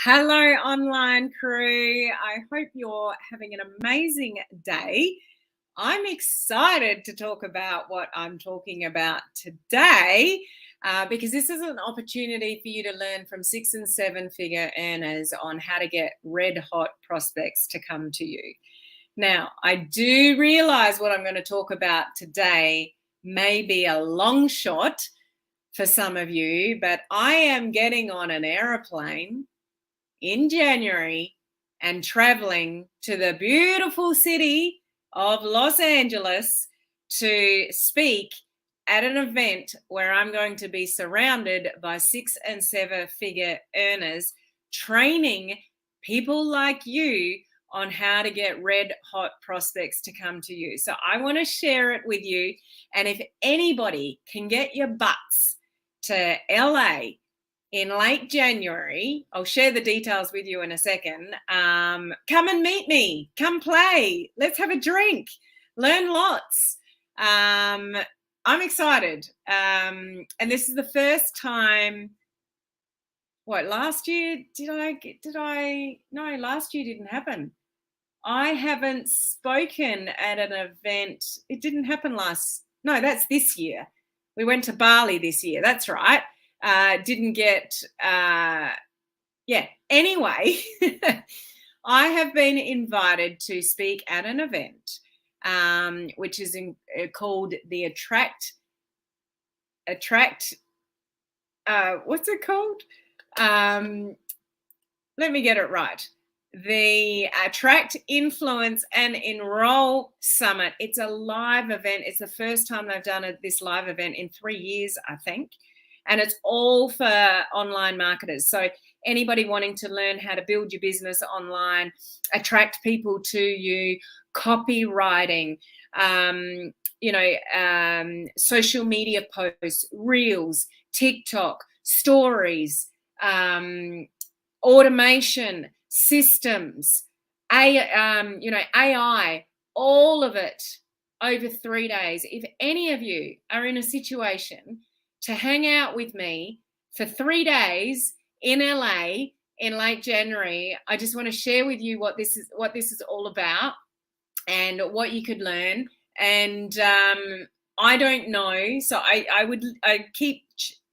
Hello, online crew. I hope you're having an amazing day. I'm excited to talk about what I'm talking about today because this is an opportunity for you to learn from 6 and 7 figure earners on how to get red hot prospects to come to you. Now, I do realize what I'm going to talk about today may be a long shot for some of you, but I am getting on an aeroplane in January and traveling to the beautiful city of Los Angeles to speak at an event where I'm going to be surrounded by 6 and 7 figure earners training people like you on how to get red hot prospects to come to you. So I want to share it with you. And if anybody can get your butts to LA in late January, I'll share the details with you in a second. Come and meet me. Come play. Let's have a drink. Learn lots. I'm excited. And this is the first time. What, last year? No, last year didn't happen. I haven't spoken at an event. It didn't happen no, that's this year. We went to Bali this year. That's right. Didn't get, Anyway, I have been invited to speak at an event, which is called the Attract, what's it called? Let me get it right. The Attract, Influence and Enroll Summit. It's a live event. It's the first time they've done this live event in 3 years, I think. And it's all for online marketers. So anybody wanting to learn how to build your business online, attract people to you, copywriting, social media posts, reels, TikTok, stories, automation, systems, AI, all of it over 3 days. If any of you are in a situation to hang out with me for 3 days in LA in late January, I just want to share with you what this is all about and what you could learn. And I don't know, so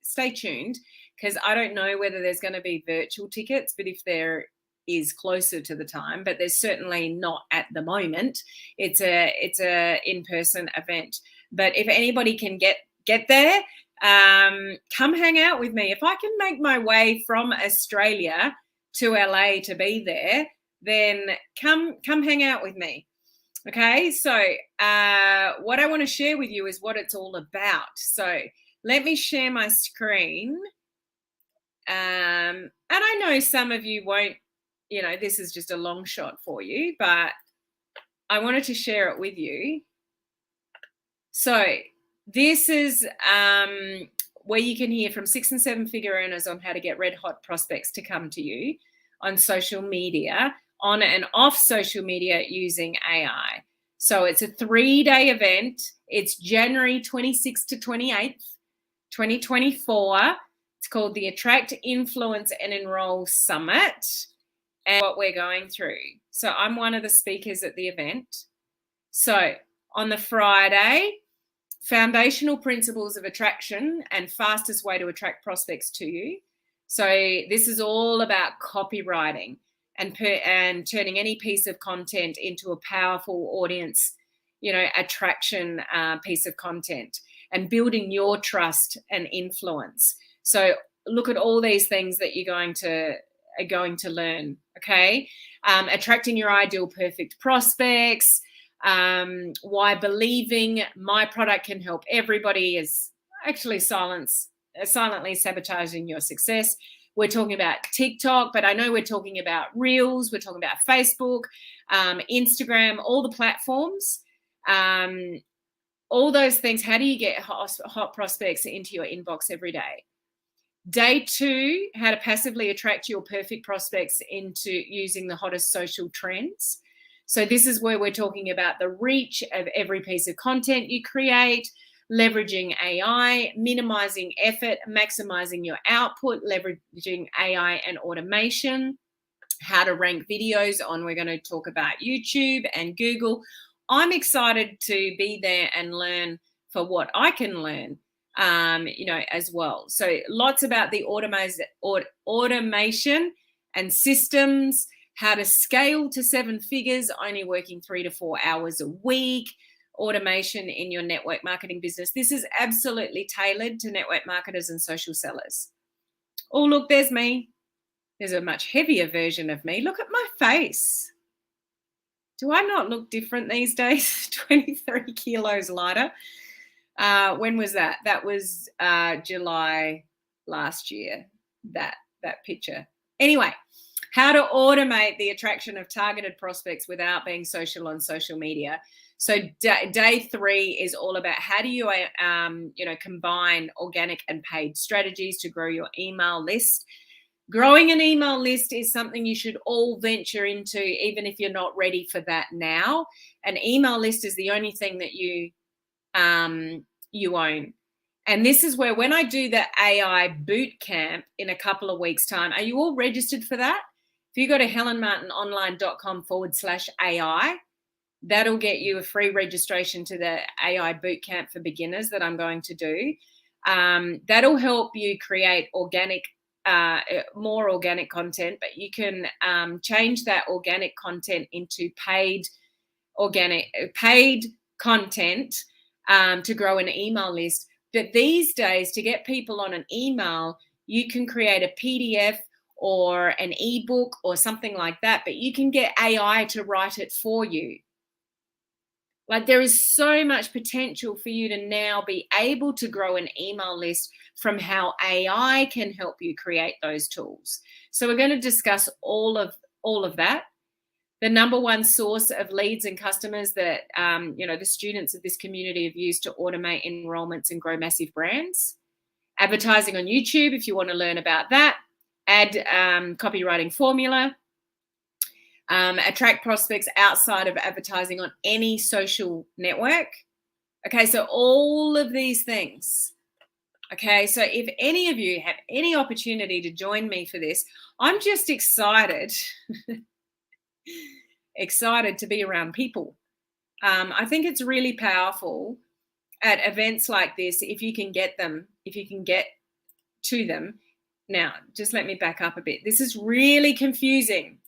stay tuned, because I don't know whether there's going to be virtual tickets, but if there is closer to the time, but there's certainly not at the moment. It's a in-person event. But if anybody can get there, come hang out with me. If I can make my way from Australia to LA to be there, then come hang out with me. Okay, so what I want to share with you is what it's all about. So let me share my screen. And I know some of you won't, this is just a long shot for you, but I wanted to share it with you. So this is where you can hear from 6 and 7 figure earners on how to get red hot prospects to come to you on social media, on and off social media using AI. So it's a 3-day event. It's January 26th to 28th, 2024. It's called the Attract, Influence and Enroll Summit, and what we're going through. So I'm one of the speakers at the event. So on the Friday, foundational principles of attraction and fastest way to attract prospects to you. So this is all about copywriting and turning any piece of content into a powerful audience, attraction piece of content, and building your trust and influence. So look at all these things that you're going to learn. Okay, attracting your ideal perfect prospects. Why believing my product can help everybody is actually silently sabotaging your success. We're talking about TikTok, but I know we're talking about Reels. We're talking about Facebook, Instagram, all the platforms, all those things. How do you get hot prospects into your inbox every day? Day 2, how to passively attract your perfect prospects into using the hottest social trends. So this is where we're talking about the reach of every piece of content you create, leveraging AI, minimizing effort, maximizing your output, leveraging AI and automation, how to rank videos on, we're going to talk about YouTube and Google. I'm excited to be there and learn for what I can learn, as well. So lots about the automation and systems, how to scale to 7 figures, only working 3 to 4 hours a week, automation in your network marketing business. This is absolutely tailored to network marketers and social sellers. Oh, look, there's me. There's a much heavier version of me. Look at my face. Do I not look different these days? 23 kilos lighter. When was that? That was July last year, that picture. Anyway, how to automate the attraction of targeted prospects without being social on social media. So day 3 is all about how do you, combine organic and paid strategies to grow your email list. Growing an email list is something you should all venture into, even if you're not ready for that now. An email list is the only thing that you own. And this is where, when I do the AI boot camp in a couple of weeks' time, are you all registered for that? If you go to helenmartinonline.com/AI, that'll get you a free registration to the AI boot camp for beginners that I'm going to do. That'll help you create more organic content, but you can change that organic content into paid content to grow an email list. But these days, to get people on an email, you can create a PDF or an ebook or something like that, but you can get AI to write it for you. Like, there is so much potential for you to now be able to grow an email list from how AI can help you create those tools. So we're going to discuss all of that. The number one source of leads and customers that the students of this community have used to automate enrollments and grow massive brands. Advertising on YouTube, if you want to learn about that. Ad copywriting formula. Attract prospects outside of advertising on any social network. Okay, so all of these things. Okay, so if any of you have any opportunity to join me for this, I'm just excited to be around people. I think it's really powerful at events like this if you can get to them. Now, just let me back up a bit. This is really confusing,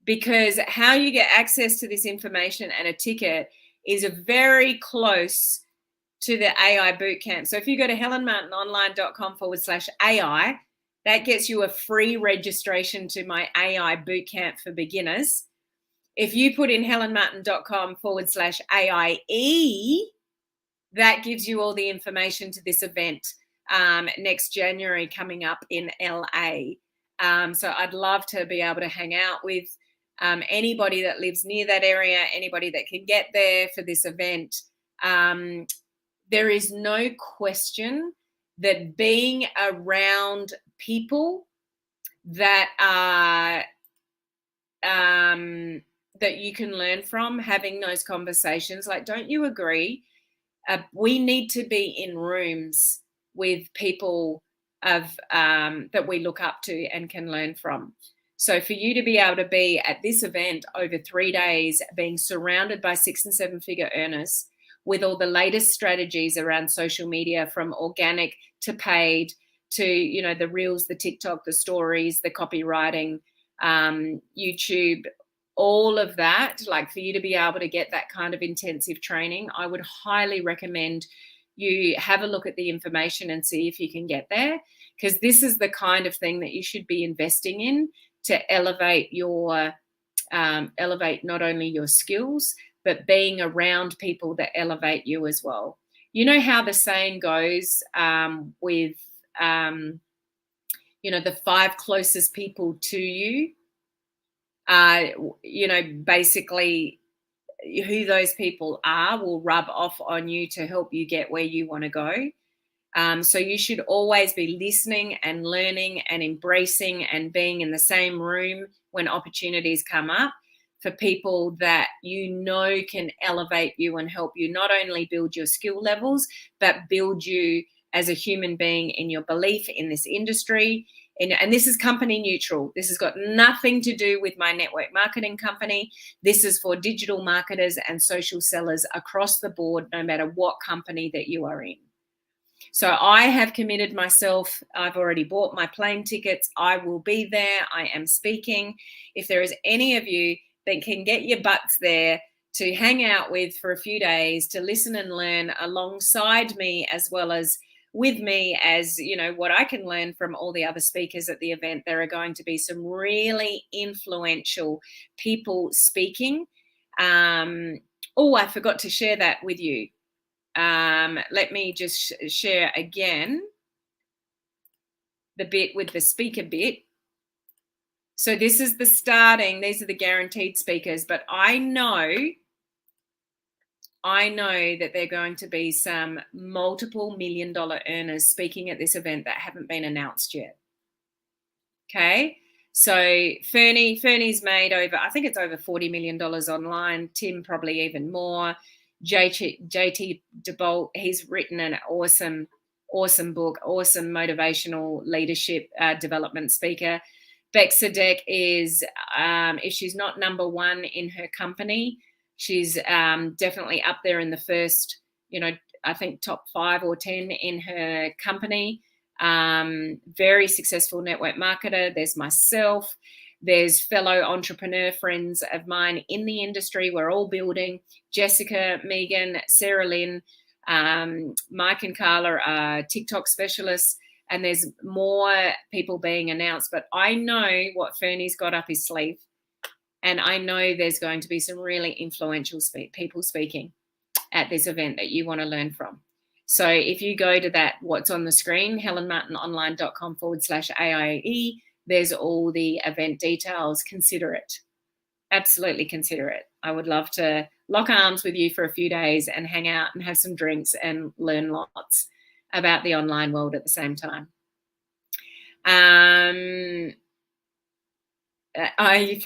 because how you get access to this information and a ticket is very close to the AI bootcamp. So if you go to helenmartinonline.com/AI, that gets you a free registration to my AI bootcamp for beginners. If you put in helenmartin.com/AIE, that gives you all the information to this event next January coming up in LA. So I'd love to be able to hang out with anybody that lives near that area, anybody that can get there for this event. There is no question that being around people that are that you can learn from, having those conversations, like, don't you agree? We need to be in rooms with people that we look up to and can learn from. So for you to be able to be at this event over 3 days, being surrounded by 6 and 7 figure earners with all the latest strategies around social media, from organic to paid to, the reels, the TikTok, the stories, the copywriting, YouTube, all of that, like, for you to be able to get that kind of intensive training, I would highly recommend you have a look at the information and see if you can get there, because this is the kind of thing that you should be investing in to elevate not only your skills, but being around people that elevate you as well. You know how the saying goes with the 5 closest people to you, basically who those people are will rub off on you to help you get where you want to go. So you should always be listening and learning and embracing and being in the same room when opportunities come up. for people that you know can elevate you and help you not only build your skill levels, but build you as a human being in your belief in this industry. And this is company neutral. This has got nothing to do with my network marketing company. This is for digital marketers and social sellers across the board, no matter what company that you are in. So I have committed myself. I've already bought my plane tickets. I will be there. I am speaking. If there is any of you that can get your butts there to hang out with for a few days, to listen and learn alongside me, as well as with me, as you know, what I can learn from all the other speakers at the event, there are going to be some really influential people speaking. Oh, I forgot to share that with you. Let me just share again the bit with the speaker bit. So this is the starting, these are the guaranteed speakers, but I know that there are going to be some multiple $1 million earners speaking at this event that haven't been announced yet. Okay. So Fernie's made over, I think it's over $40 million online. Tim probably even more. JT DeBolt, he's written an awesome book, awesome motivational leadership development speaker. Bex Sadek is, if she's not number one in her company, she's definitely up there in the first, I think top 5 or 10 in her company. Very successful network marketer. There's myself. There's fellow entrepreneur friends of mine in the industry. We're all building. Jessica, Megan, Sarah Lynn, Mike and Carla are TikTok specialists, and there's more people being announced. But I know what Fernie's got up his sleeve, and I know there's going to be some really influential people speaking at this event that you want to learn from. So if you go to that, what's on the screen, helenmartinonline.com/AIE, there's all the event details. Consider it. Absolutely consider it. I would love to lock arms with you for a few days and hang out and have some drinks and learn lots about the online world at the same time. You're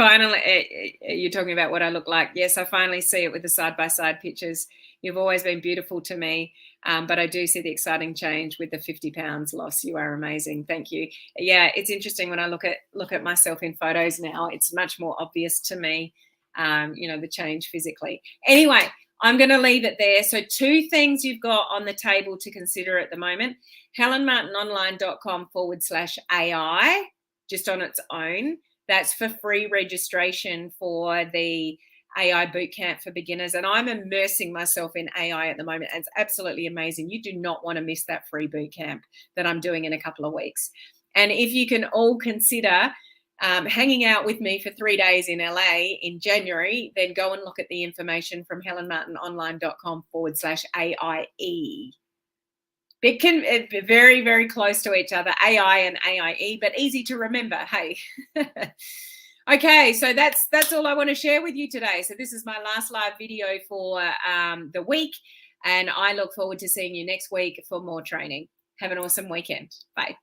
talking about what I look like. Yes, I finally see it with the side-by-side pictures. You've always been beautiful to me, but I do see the exciting change with the 50 pounds loss. You are amazing. Thank you. Yeah, it's interesting when I look at myself in photos now. It's much more obvious to me, the change physically. Anyway, I'm going to leave it there. So 2 things you've got on the table to consider at the moment. helenmartinonline.com/AI, just on its own. That's for free registration for the AI Bootcamp for beginners. And I'm immersing myself in AI at the moment. And it's absolutely amazing. You do not want to miss that free bootcamp that I'm doing in a couple of weeks. And if you can all consider hanging out with me for 3 days in LA in January, then go and look at the information from helenmartinonline.com/AIE. It can be very, very close to each other, AI and AIE, but easy to remember. Hey. Okay, so that's all I want to share with you today. So this is my last live video for the week, and I look forward to seeing you next week for more training. Have an awesome weekend. Bye.